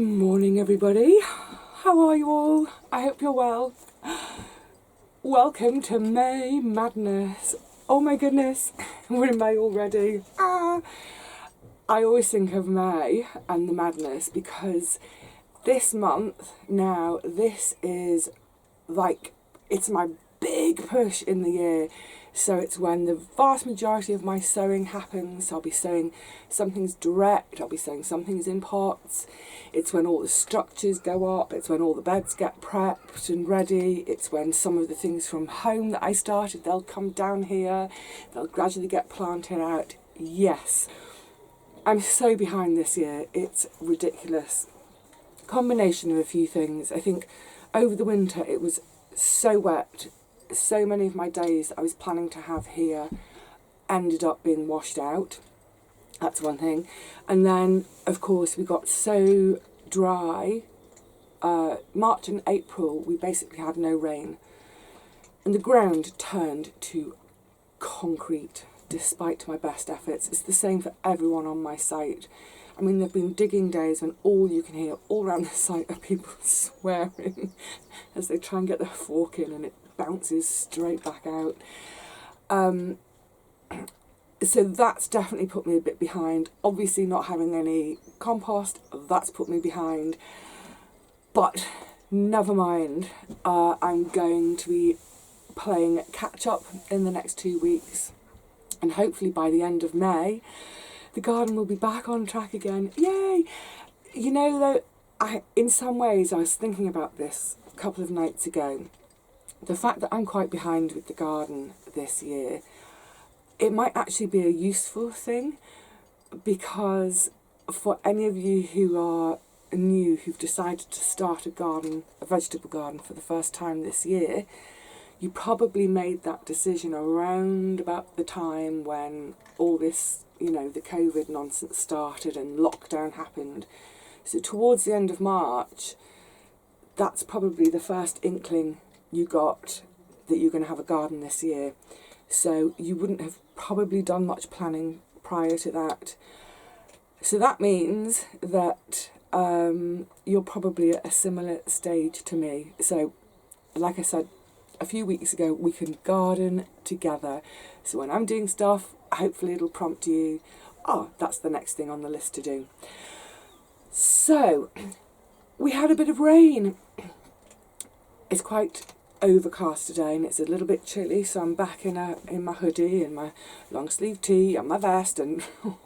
Morning everybody, how are you all? I hope you're well. Welcome to May Madness. Oh my goodness, we're in May already. I always think of May and the madness because this month now, this is like, it's my big push in the year. So it's when the vast majority of my sewing happens. I'll be sewing some things direct, I'll be sewing some things in pots. It's when all the structures go up, it's when all the beds get prepped and ready. It's when some of the things from home that I started, they'll come down here, they'll gradually get planted out. Yes, I'm so behind this year, it's ridiculous. Combination of a few things. I think over the winter it was so wet. So many of my days that I was planning to have here ended up being washed out. That's one thing. And then, of course, we got so dry. March and April, we basically had no rain. And the ground turned to concrete, despite my best efforts. It's the same for everyone on my site. I mean, there have been digging days when all you can hear all around the site are people swearing as they try and get their fork in and it bounces straight back out. So that's definitely put me a bit behind. Obviously not having any compost, that's put me behind. But never mind, I'm going to be playing catch up in the next 2 weeks. And hopefully by the end of May, the garden will be back on track again. Yay! You know though, in some ways I was thinking about this a couple of nights ago. The fact that I'm quite behind with the garden this year, it might actually be a useful thing, because for any of you who are new, who've decided to start a garden, a vegetable garden for the first time this year, you probably made that decision around about the time when all this, you know, the COVID nonsense started and lockdown happened. So towards the end of March, that's probably the first inkling you got that you're going to have a garden this year. So you wouldn't have probably done much planning prior to that. So that means that you're probably at a similar stage to me. So like I said a few weeks ago, we can garden together. So when I'm doing stuff, hopefully it'll prompt you, oh, that's the next thing on the list to do. So we had a bit of rain. It's quite overcast today and it's a little bit chilly, so I'm back in my hoodie and my long sleeve tee and my vest and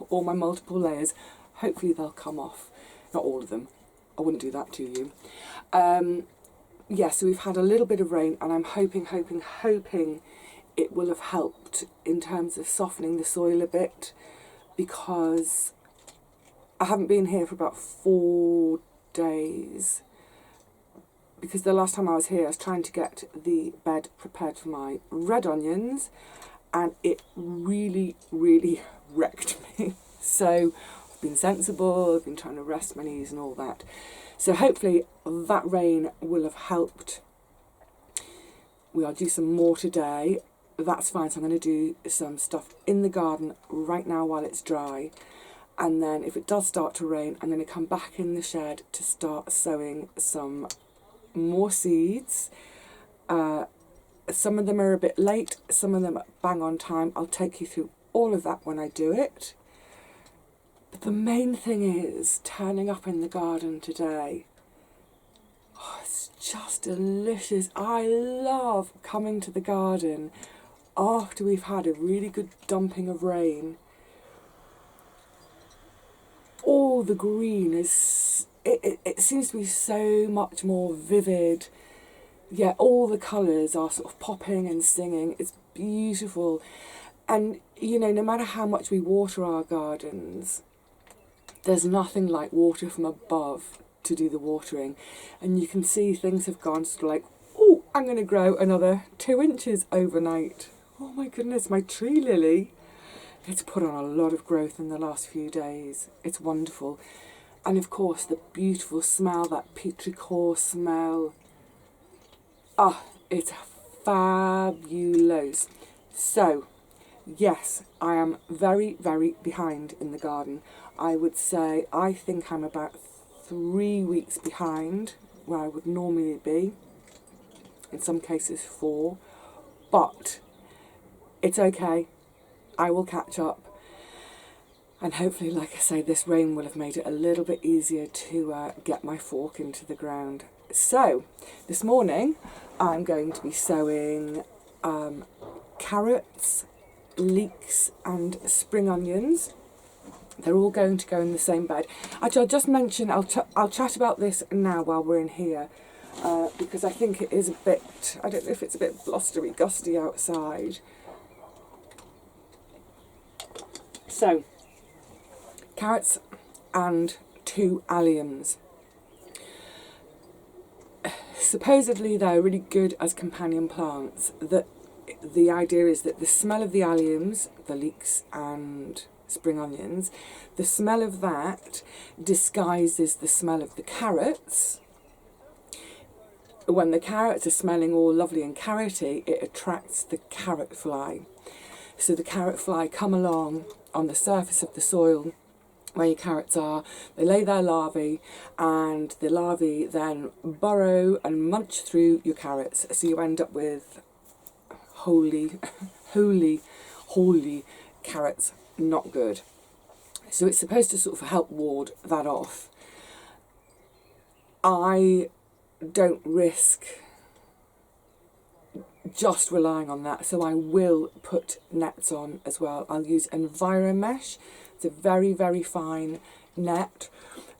all my multiple layers. Hopefully they'll come off. Not all of them. I wouldn't do that to you. Yeah, so we've had a little bit of rain and I'm hoping it will have helped in terms of softening the soil a bit, because I haven't been here for about 4 days. Because the last time I was here, I was trying to get the bed prepared for my red onions, and it really, really wrecked me. So I've been sensible, I've been trying to rest my knees and all that. So hopefully that rain will have helped. We'll do some more today. That's fine, so I'm going to do some stuff in the garden right now while it's dry. And then if it does start to rain, I'm going to come back in the shed to start sowing some more seeds. Some of them are a bit late, some of them are bang on time. I'll take you through all of that when I do it. But the main thing is turning up in the garden today. Oh, it's just delicious. I love coming to the garden after we've had a really good dumping of rain. All the green is, it seems to be so much more vivid. Yeah, all the colours are sort of popping and singing. It's beautiful. And, you know, no matter how much we water our gardens, there's nothing like water from above to do the watering. And you can see things have gone sort of like, oh, I'm going to grow another 2 inches overnight. Oh my goodness, my tree lily. It's put on a lot of growth in the last few days. It's wonderful. And of course, the beautiful smell, that petrichor smell. Ah, it's fabulous. So, yes, I am very, very behind in the garden. I would say, I think I'm about 3 weeks behind where I would normally be, in some cases 4, but it's okay, I will catch up, and hopefully, like I say, this rain will have made it a little bit easier to get my fork into the ground. So this morning I'm going to be sowing carrots, leeks and spring onions. They're all going to go in the same bed. Actually, I'll just mention, I'll chat about this now while we're in here, because I think it is a bit, I don't know if it's a bit blustery, gusty outside. So, carrots and 2 alliums. Supposedly they're really good as companion plants. The idea is that the smell of the alliums, the leeks and spring onions, the smell of that disguises the smell of the carrots. When the carrots are smelling all lovely and carroty, it attracts the carrot fly. So the carrot fly come along on the surface of the soil where your carrots are, they lay their larvae, and the larvae then burrow and munch through your carrots, so you end up with holy carrots. Not good. So it's supposed to sort of help ward that off. I don't risk just relying on that, so I will put nets on as well. I'll use EnviroMesh. It's a very, very fine net,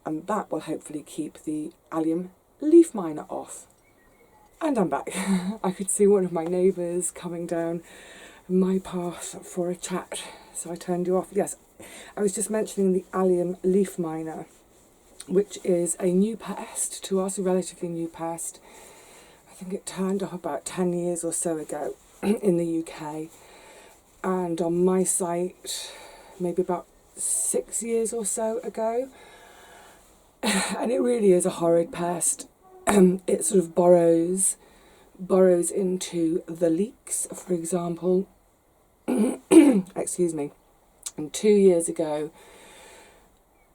and that will hopefully keep the allium leaf miner off. And I'm back. I could see one of my neighbours coming down my path for a chat, so I turned you off. Yes, I was just mentioning the allium leaf miner, which is a new pest to us, a relatively new pest. I think it turned up about 10 years or so ago in the UK, and on my site maybe about 6 years or so ago. And it really is a horrid pest. It sort of burrows into the leeks, for example. Excuse me. And 2 years ago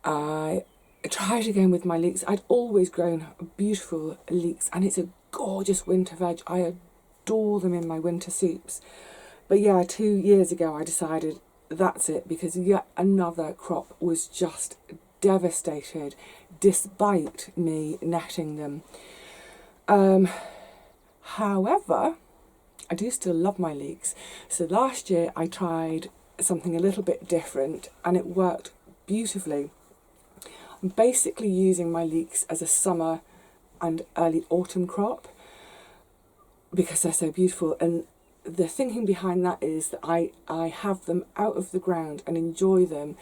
I tried again with my leeks. I'd always grown beautiful leeks, and it's a gorgeous winter veg. I adore them in my winter soups. But yeah, 2 years ago I decided that's it, because yet another crop was just devastated despite me netting them. However, I do still love my leeks. So last year I tried something a little bit different, and it worked beautifully. I'm basically using my leeks as a summer and early autumn crop because they're so beautiful, and the thinking behind that is that I have them out of the ground and enjoy them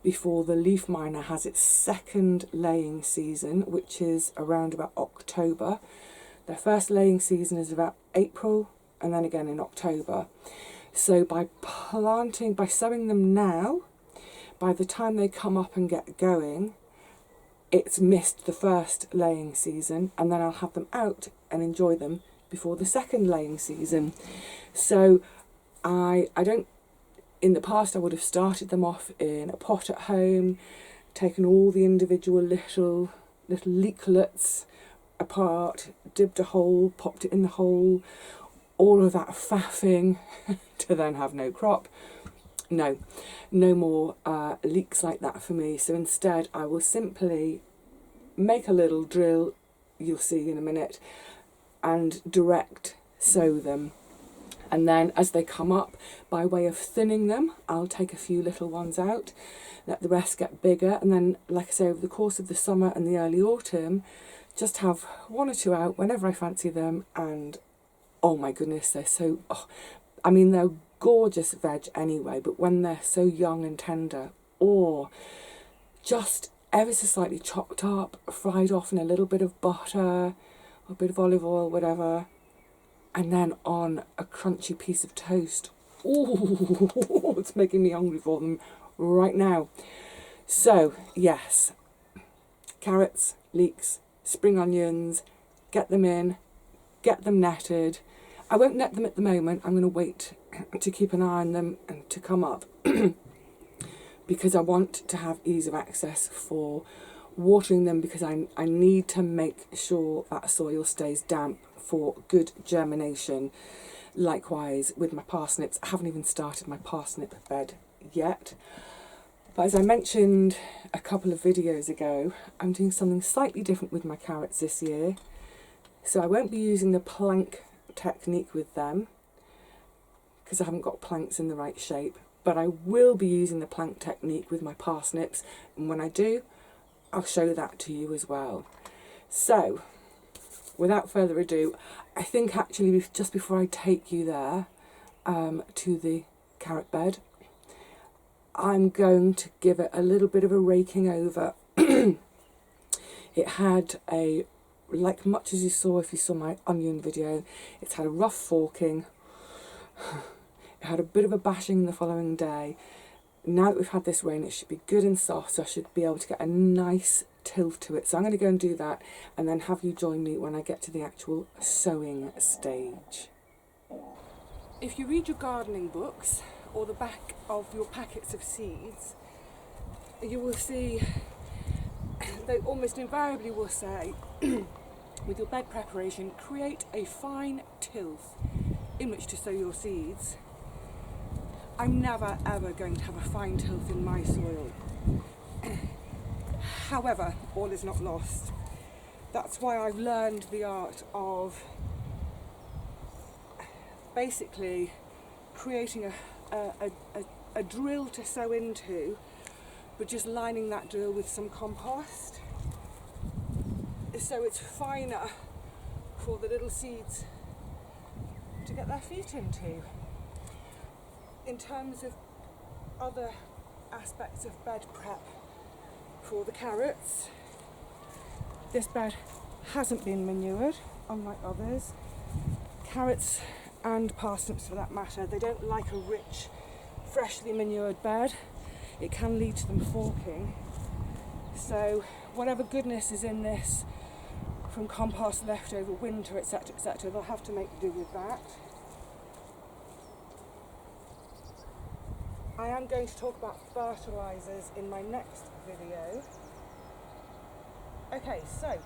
before the leaf miner has its second laying season, which is around about October. Their first laying season is about April, and then again in October. So by sowing them now, by the time they come up and get going, it's missed the first laying season, and then I'll have them out and enjoy them before the second laying season. So I don't, in the past I would have started them off in a pot at home, taken all the individual little leeklets apart, dibbed a hole, popped it in the hole, all of that faffing to then have no crop. No more leeks like that for me. So instead I will simply make a little drill, you'll see in a minute, and direct sow them. And then as they come up, by way of thinning them, I'll take a few little ones out, let the rest get bigger, and then, like I say, over the course of the summer and the early autumn, just have 1 or 2 out whenever I fancy them. And oh my goodness, they're so, I mean, they're gorgeous veg anyway, but when they're so young and tender, or just ever so slightly chopped up, fried off in a little bit of butter, a bit of olive oil, whatever, and then on a crunchy piece of toast. Ooh, it's making me hungry for them right now. So yes, carrots, leeks, spring onions, get them in, get them netted. I won't net them at the moment. I'm going to wait to keep an eye on them and to come up because I want to have ease of access for watering them because I need to make sure that soil stays damp for good germination. Likewise with my parsnips. I haven't even started my parsnip bed yet. But as I mentioned a couple of videos ago, I'm doing something slightly different with my carrots this year. So I won't be using the plank technique with them because I haven't got planks in the right shape. But I will be using the plank technique with my parsnips. And when I do, I'll show that to you as well. So, without further ado, I think actually just before I take you there to the carrot bed, I'm going to give it a little bit of a raking over. It had a, like much as you saw if you saw my onion video, it's had a rough forking. It had a bit of a bashing the following day. Now that we've had this rain, it should be good and soft, so I should be able to get a nice tilth to it. So I'm going to go and do that and then have you join me when I get to the actual sowing stage. If you read your gardening books or the back of your packets of seeds, you will see they almost invariably will say with your bed preparation, create a fine tilth in which to sow your seeds. I'm never ever going to have a fine tilth in my soil. However, all is not lost. That's why I've learned the art of basically creating a drill to sow into, but just lining that drill with some compost so it's finer for the little seeds to get their feet into. In terms of other aspects of bed prep for the carrots, this bed hasn't been manured, unlike others. Carrots and parsnips for that matter, they don't like a rich, freshly manured bed. It can lead to them forking. So whatever goodness is in this from compost left over winter, etc., etc., they'll have to make do with that. I am going to talk about fertilisers in my next video. Okay, so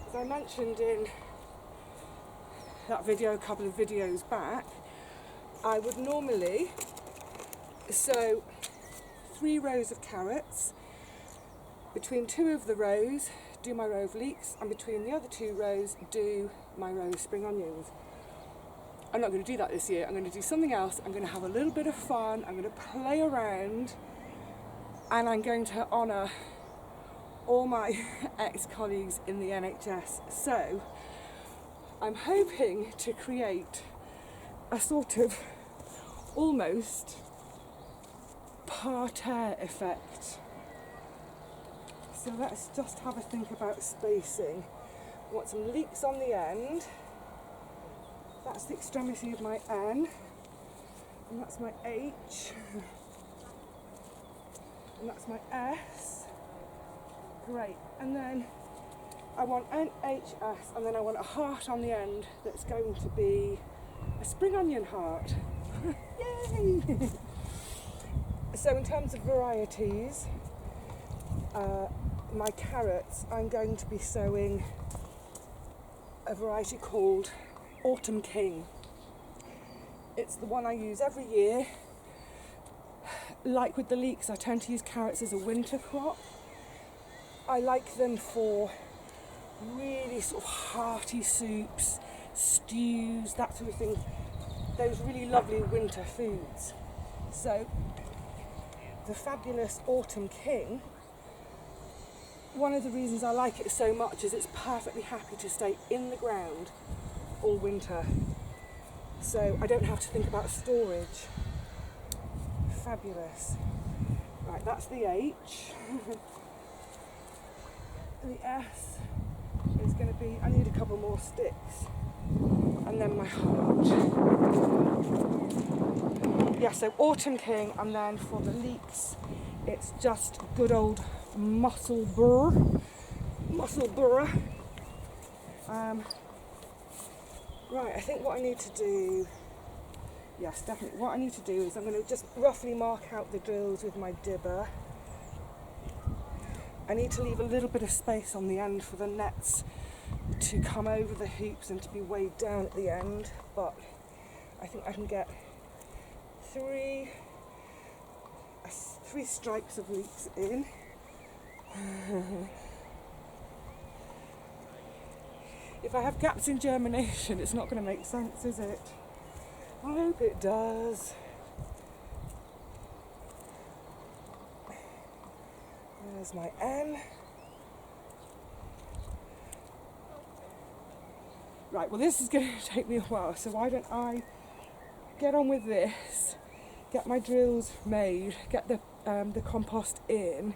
as I mentioned in that video a couple of videos back, I would normally sow 3 rows of carrots. Between 2 of the rows do my row of leeks, and between the other 2 rows do my row of spring onions. I'm not going to do that this year. I'm going to do something else. I'm going to have a little bit of fun. I'm going to play around, and I'm going to honour all my ex-colleagues in the NHS. So I'm hoping to create a sort of almost parterre effect. So let's just have a think about spacing. I want some leeks on the end. That's the extremity of my N, and that's my H, and that's my S. Great. And then I want N, H, S, and then I want a heart on the end that's going to be a spring onion heart. Yay! So in terms of varieties, my carrots, I'm going to be sowing a variety called Autumn King. It's the one I use every year. Like with the leeks, I tend to use carrots as a winter crop. I like them for really sort of hearty soups, stews, that sort of thing. Those really lovely winter foods. So the fabulous Autumn King, one of the reasons I like it so much is it's perfectly happy to stay in the ground all winter, so I don't have to think about storage. Fabulous. Right, that's the H. The S is going to be, I need a couple more sticks, and then my heart. Yeah, so Autumn King, and then for the leeks, it's just good old muscle burr. Right, I think what I need to do, yes, definitely, what I need to do is I'm going to just roughly mark out the drills with my dibber, I need to leave a little bit of space on the end for the nets to come over the hoops and to be weighed down at the end, but I think I can get three stripes of leeks in. If I have gaps in germination, it's not going to make sense, is it? I hope it does. There's my N. Right, well this is going to take me a while, so why don't I get on with this, get my drills made, get the compost in,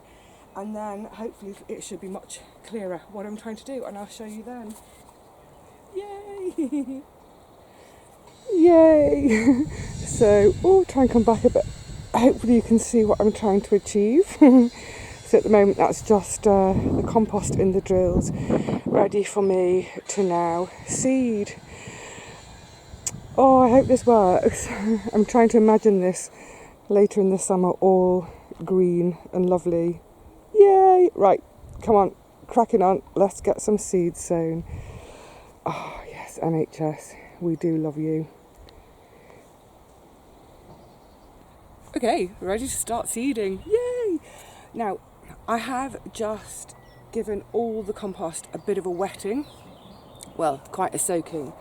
and then hopefully it should be much clearer what I'm trying to do, and I'll show you then. Yay! Yay! So, try and come back a bit. Hopefully you can see what I'm trying to achieve. So at the moment that's just the compost in the drills, ready for me to now seed. Oh, I hope this works. I'm trying to imagine this later in the summer, all green and lovely. Yay! Right, come on, cracking on. Let's get some seeds sown. Oh yes, NHS, we do love you. Okay, ready to start seeding. Yay! Now, I have just given all the compost a bit of a wetting. Well, quite a soaking.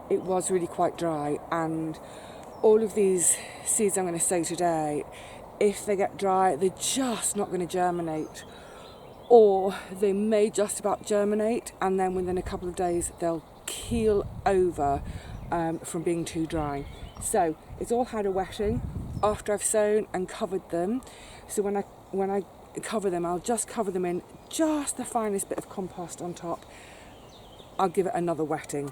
It was really quite dry, and all of these seeds I'm going to sow today, if they get dry, they're just not going to germinate, or they may just about germinate and then within a couple of days they'll keel over from being too dry. So it's all had a wetting after I've sown and covered them. So when I cover them, I'll just cover them in just the finest bit of compost on top. I'll give it another wetting.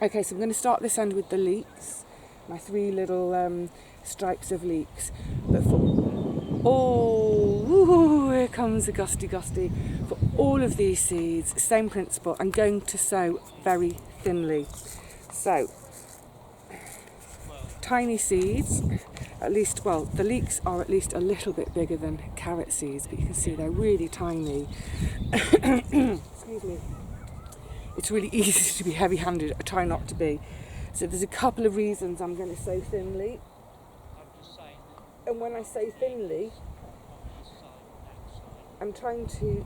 Okay, so I'm going to start this end with the leeks, my 3 little stripes of leeks. But here comes a gusty. For all of these seeds, same principle. I'm going to sow very thinly. So, tiny seeds, at least, well, the leeks are at least a little bit bigger than carrot seeds, but you can see they're really tiny. Excuse me. It's really easy to be heavy-handed. I try not to be. So there's a couple of reasons I'm going to sow thinly. And when I say thinly, I'm trying to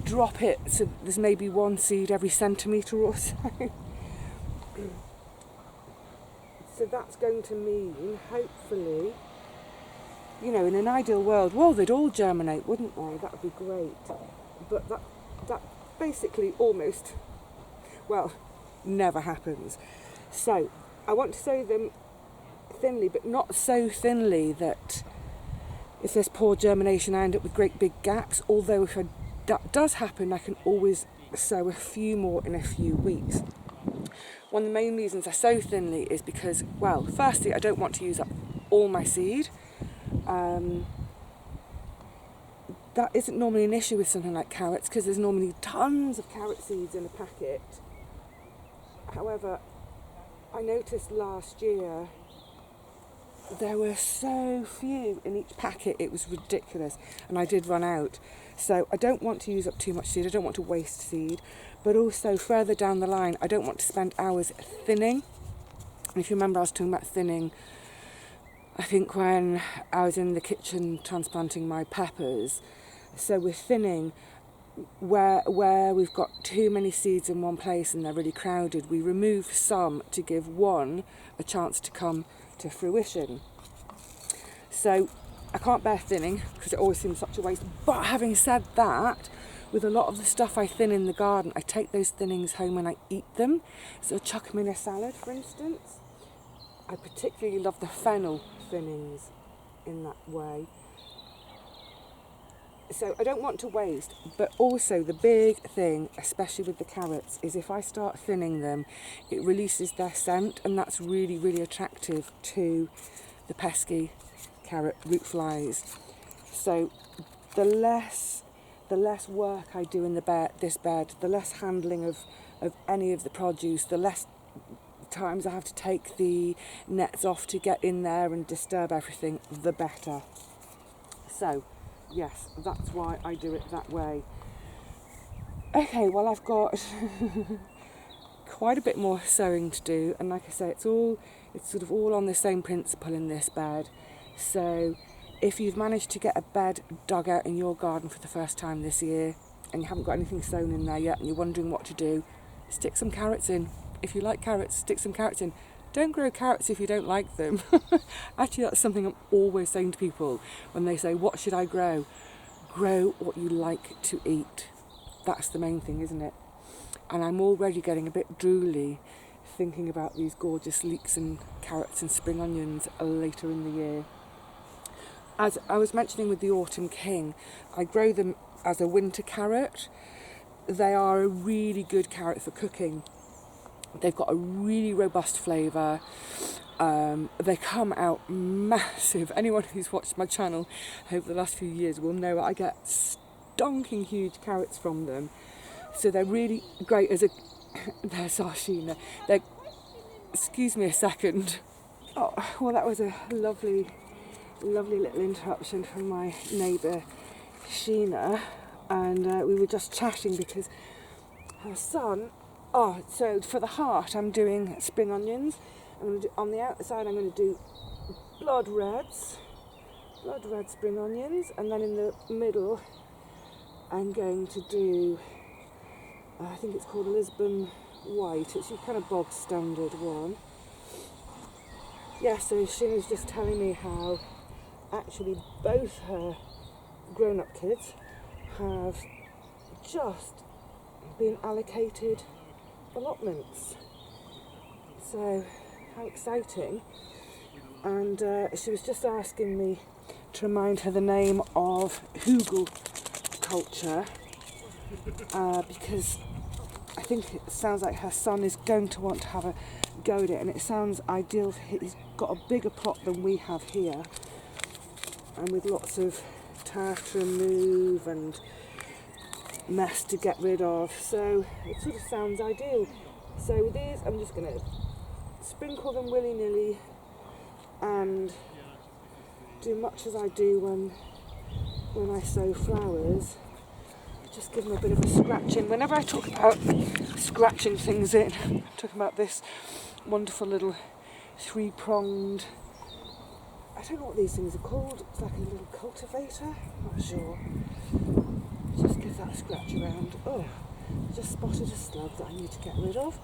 drop it so there's maybe 1 seed every centimetre or so. So that's going to mean, hopefully, you know, in an ideal world, well, they'd all germinate, wouldn't they? That would be great. But that basically almost, well, never happens. So I want to sow them thinly, but not so thinly that if there's poor germination I end up with great big gaps, although if that does happen I can always sow a few more in a few weeks. One of the main reasons I sow thinly is because, well, firstly I don't want to use up all my seed. That isn't normally an issue with something like carrots because there's normally tons of carrot seeds in a packet. However, I noticed last year there were so few in each packet, it was ridiculous, and I did run out. So I don't want to use up too much seed, I don't want to waste seed, but also further down the line I don't want to spend hours thinning. And if you remember, I was talking about thinning, I think when I was in the kitchen transplanting my peppers. So with thinning, where we've got too many seeds in one place and they're really crowded, we remove some to give one a chance to come to fruition. So I can't bear thinning because it always seems such a waste. But having said that, with a lot of the stuff I thin in the garden, I take those thinnings home and I eat them. So I chuck them in a salad, for instance. I particularly love the fennel thinnings in that way. So I don't want to waste, but also the big thing, especially with the carrots, is if I start thinning them, it releases their scent, and that's really, really attractive to the pesky carrot root flies. So the less work I do in this bed, the less handling of any of the produce, the less times I have to take the nets off to get in there and disturb everything, the better. So Yes, that's why I do it that way. Okay, well, I've got quite a bit more sewing to do, and like I say, it's sort of all on the same principle in this bed. So if you've managed to get a bed dug out in your garden for the first time this year and you haven't got anything sown in there yet and you're wondering what to do, stick some carrots in. If you like carrots, stick some carrots in. Don't grow carrots if you don't like them. Actually, that's something I'm always saying to people when they say, what should I grow? Grow what you like to eat. That's the main thing, isn't it? And I'm already getting a bit drooly thinking about these gorgeous leeks and carrots and spring onions later in the year. As I was mentioning with the Autumn King, I grow them as a winter carrot. They are a really good carrot for cooking. They've got a really robust flavour. They come out massive. Anyone who's watched my channel over the last few years will know I get stonking huge carrots from them. So they're really great as a... There's our Sheena. Excuse me a second. Oh, well, that was a lovely little interruption from my neighbour Sheena, and we were just chatting because her son... Oh, so for the heart I'm doing spring onions. On the outside I'm going to do blood red spring onions, and then in the middle I'm going to do, I think it's called Lisbon white. It's your kind of bog standard one. Yeah, so she was just telling me how actually both her grown-up kids have just been allocated allotments. So how exciting. And she was just asking me to remind her the name of hugel culture, because I think it sounds like her son is going to want to have a go at it, and it sounds ideal. He's got a bigger plot than we have here, and with lots of turf to remove and mess to get rid of, so it sort of sounds ideal. So with these I'm just going to sprinkle them willy-nilly and do much as I do when I sow flowers. Just give them a bit of a scratching. Whenever I talk about scratching things in, I'm talking about this wonderful little three-pronged, I don't know what these things are called, it's like a little cultivator, I'm not sure. Just give that a scratch around. Oh, I just spotted a slug that I need to get rid of.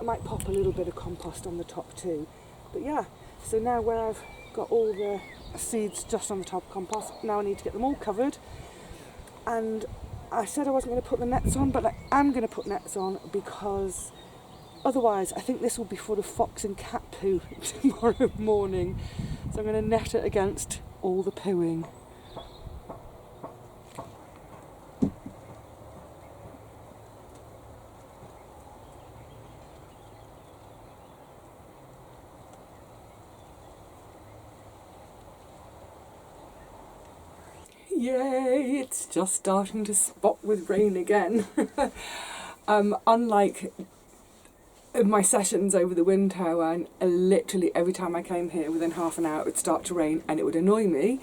I might pop a little bit of compost on the top too. But yeah, so now where I've got all the seeds just on the top of compost, now I need to get them all covered. And I said I wasn't going to put the nets on, but I am going to put nets on because otherwise I think this will be full of fox and cat poo tomorrow morning. So I'm going to net it against all the pooing. Yay, it's just starting to spot with rain again. Unlike my sessions over the winter when literally every time I came here within half an hour it would start to rain and it would annoy me,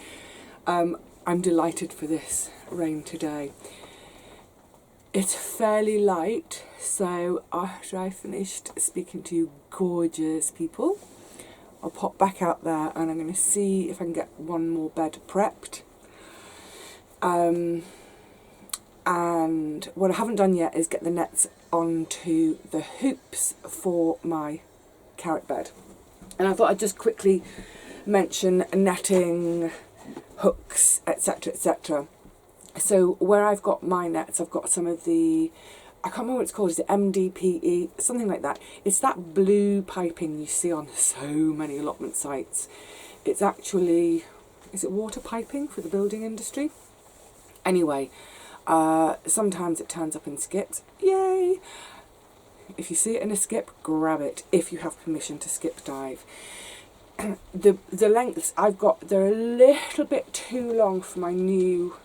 I'm delighted for this rain today. It's fairly light, so after I finished speaking to you gorgeous people, I'll pop back out there and I'm going to see if I can get one more bed prepped. And what I haven't done yet is get the nets onto the hoops for my carrot bed. And I thought I'd just quickly mention netting, hooks, etc, etc. So where I've got my nets, I've got some of the, I can't remember what it's called, is it MDPE, something like that. It's that blue piping you see on so many allotment sites. It's actually, is it water piping for the building industry? Anyway, sometimes it turns up in skips. Yay! If you see it in a skip, grab it if you have permission to skip dive. The lengths I've got, they're a little bit too long for my new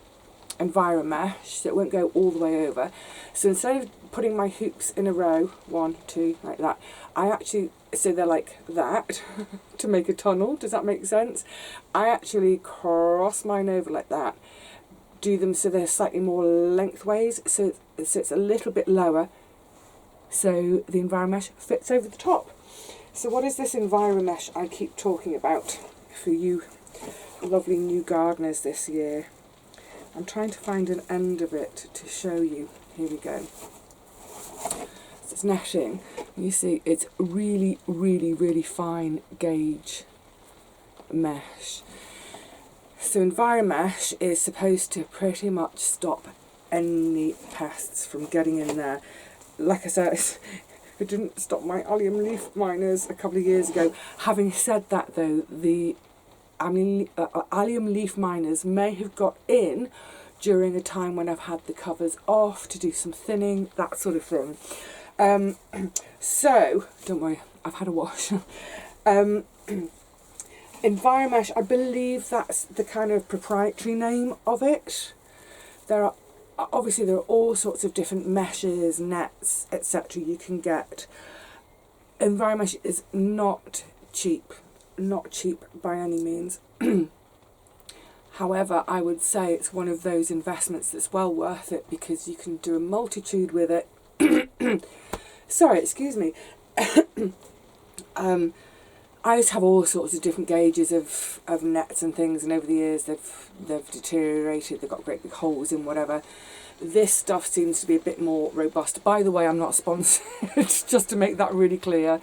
Enviro mesh, so it won't go all the way over. So instead of putting my hoops in a row, 1, 2, like that, I actually, so they're like that, to make a tunnel, does that make sense? I actually cross mine over like that, do them so they're slightly more lengthways, so it's a little bit lower, so the Enviromesh fits over the top. So what is this Enviromesh I keep talking about for you lovely new gardeners this year? I'm trying to find an end of it to show you. Here we go. So it's netting. You see it's really, really, really fine gauge mesh. So Enviromesh is supposed to pretty much stop any pests from getting in there. Like I said, it didn't stop my allium leaf miners a couple of years ago. Having said that though, the allium leaf miners may have got in during a time when I've had the covers off to do some thinning, that sort of thing. So, don't worry, I've had a wash. Enviromesh, I believe that's the kind of proprietary name of it. There are all sorts of different meshes, nets, etc. you can get. Enviromesh is not cheap by any means. However, I would say it's one of those investments that's well worth it because you can do a multitude with it. Sorry, excuse me. I just have all sorts of different gauges of nets and things, and over the years they've deteriorated, they've got great big holes in whatever. This stuff seems to be a bit more robust. By the way, I'm not sponsored, just to make that really clear.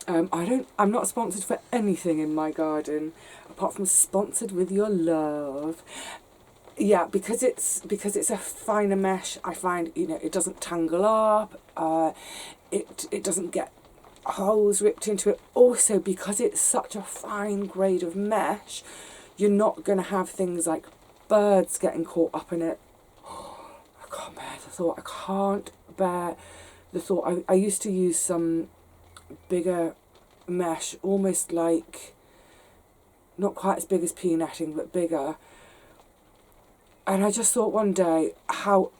I'm not sponsored for anything in my garden, apart from sponsored with your love. Yeah, because it's a finer mesh, I find, it doesn't tangle up, it doesn't get holes ripped into it. Also, because it's such a fine grade of mesh, you're not going to have things like birds getting caught up in it. I can't bear the thought. I can't bear the thought. I used to use some bigger mesh, almost like, not quite as big as pea netting, but bigger. And I just thought one day how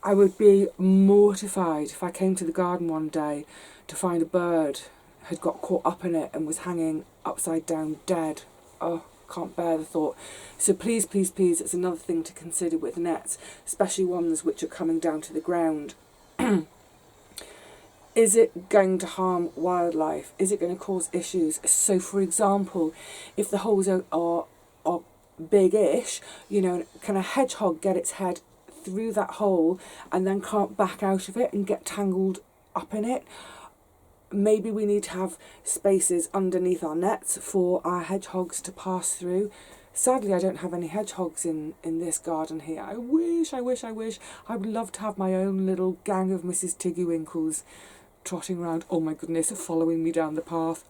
I would be mortified if I came to the garden one day to find a bird had got caught up in it and was hanging upside down dead. Oh, can't bear the thought. So please, please, please, it's another thing to consider with nets, especially ones which are coming down to the ground. Is it going to harm wildlife? Is it going to cause issues? So, for example, if the holes are big-ish, can a hedgehog get its head through that hole and then can't back out of it and get tangled up in it? Maybe we need to have spaces underneath our nets for our hedgehogs to pass through. Sadly, I don't have any hedgehogs in this garden here. I wish. I would love to have my own little gang of Mrs. Tiggywinkles trotting around, oh my goodness, following me down the path.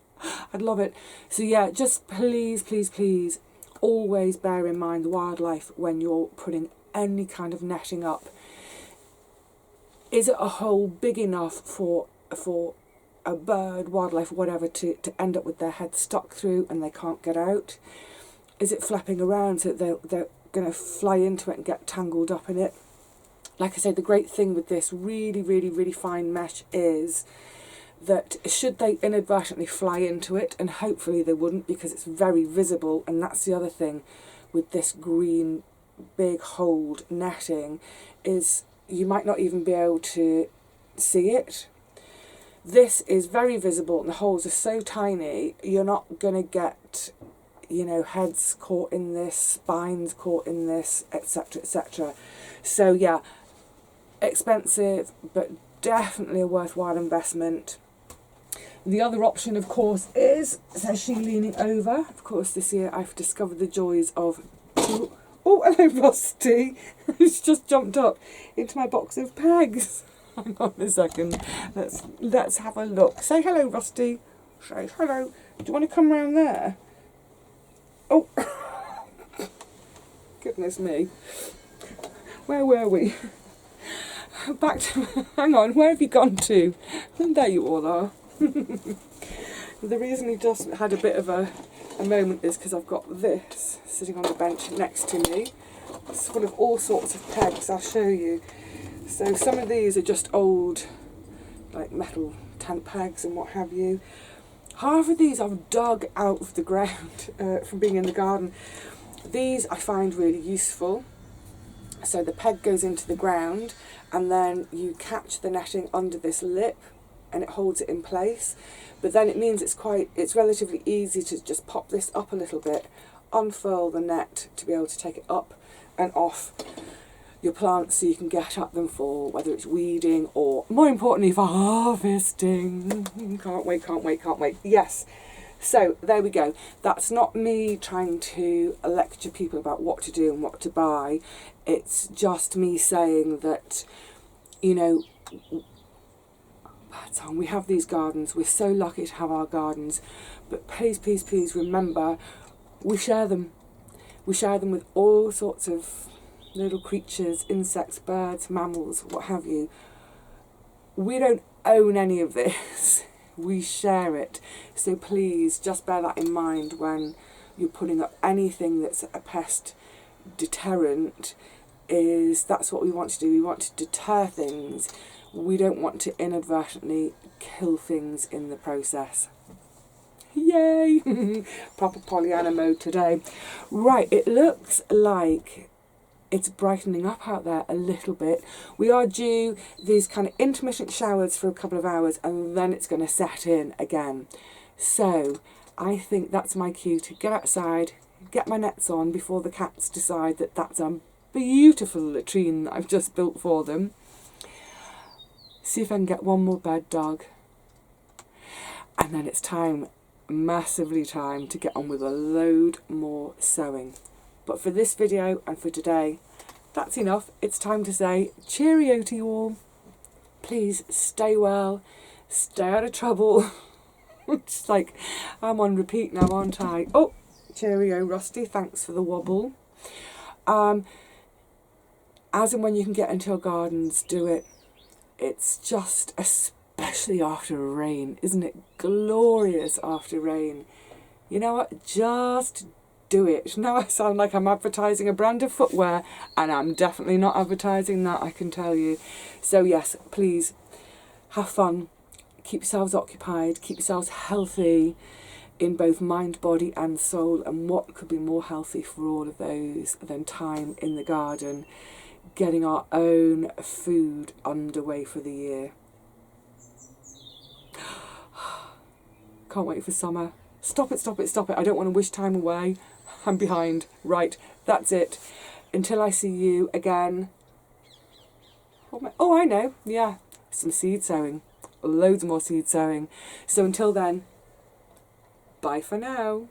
I'd love it. So yeah, just please, please, please, always bear in mind the wildlife when you're putting any kind of netting up. Is it a hole big enough for a bird, wildlife, whatever, to end up with their head stuck through and they can't get out? Is it flapping around so that they're going to fly into it and get tangled up in it? Like I say, the great thing with this really, really, really fine mesh is that should they inadvertently fly into it, and hopefully they wouldn't because it's very visible, and that's the other thing with this green big holed netting, is you might not even be able to see it. This is very visible and the holes are so tiny, you're not going to get, heads caught in this, spines caught in this, etc, etc. So yeah, expensive, but definitely a worthwhile investment. The other option, of course, is, says she leaning over, of course this year I've discovered the joys of, oh hello Rusty, he's just jumped up into my box of pegs. Hang on a second, let's have a look. Say hello Rusty, say hello. Do you want to come round there? Oh, goodness me, where were we? Back to, hang on, where have you gone to? And there you all are. The reason he just had a bit of a moment is because I've got this sitting on the bench next to me. It's full of all sorts of pegs, I'll show you. So some of these are just old, like metal tent pegs and what have you. Half of these I've dug out of the ground from being in the garden. These I find really useful. So the peg goes into the ground and then you catch the netting under this lip and it holds it in place. But then it means it's relatively easy to just pop this up a little bit, unfurl the net to be able to take it up and off your plants so you can get at them for whether it's weeding or, more importantly, for harvesting. Can't wait, can't wait, can't wait. Yes. So there we go. That's not me trying to lecture people about what to do and what to buy. It's just me saying that, you know, we have these gardens. We're so lucky to have our gardens. But please, please, please remember, we share them. We share them with all sorts of little creatures, insects, birds, mammals, what have you. We don't own any of this. We share it. So please just bear that in mind when you're putting up anything that's a pest deterrent. That's what we want to do. We want to deter things. We don't want to inadvertently kill things in the process. Yay! Proper Pollyanna mode today. Right, it looks like it's brightening up out there a little bit. We are due these kind of intermittent showers for a couple of hours and then it's going to set in again. So I think that's my cue to get outside, get my nets on before the cats decide that that's a beautiful latrine that I've just built for them. See if I can get one more bed dug. And then it's time, massively time, to get on with a load more sewing. But for this video and for today, that's enough. It's time to say cheerio to you all. Please stay well, stay out of trouble. It's like I'm on repeat now, aren't I? Oh, cheerio, Rusty. Thanks for the wobble. As and when you can get into your gardens, do it. It's just, especially after rain, isn't it glorious after rain? You know what? Just do it. Now I sound like I'm advertising a brand of footwear, and I'm definitely not advertising that, I can tell you. So yes, please have fun, keep yourselves occupied, keep yourselves healthy in both mind, body and soul. And what could be more healthy for all of those than time in the garden, getting our own food underway for the year. Can't wait for summer. Stop it, stop it, stop it. I don't want to wish time away. I'm behind. Right, that's it. Until I see you again. Oh, I know. Yeah, some seed sowing. Loads more seed sowing. So until then, bye for now.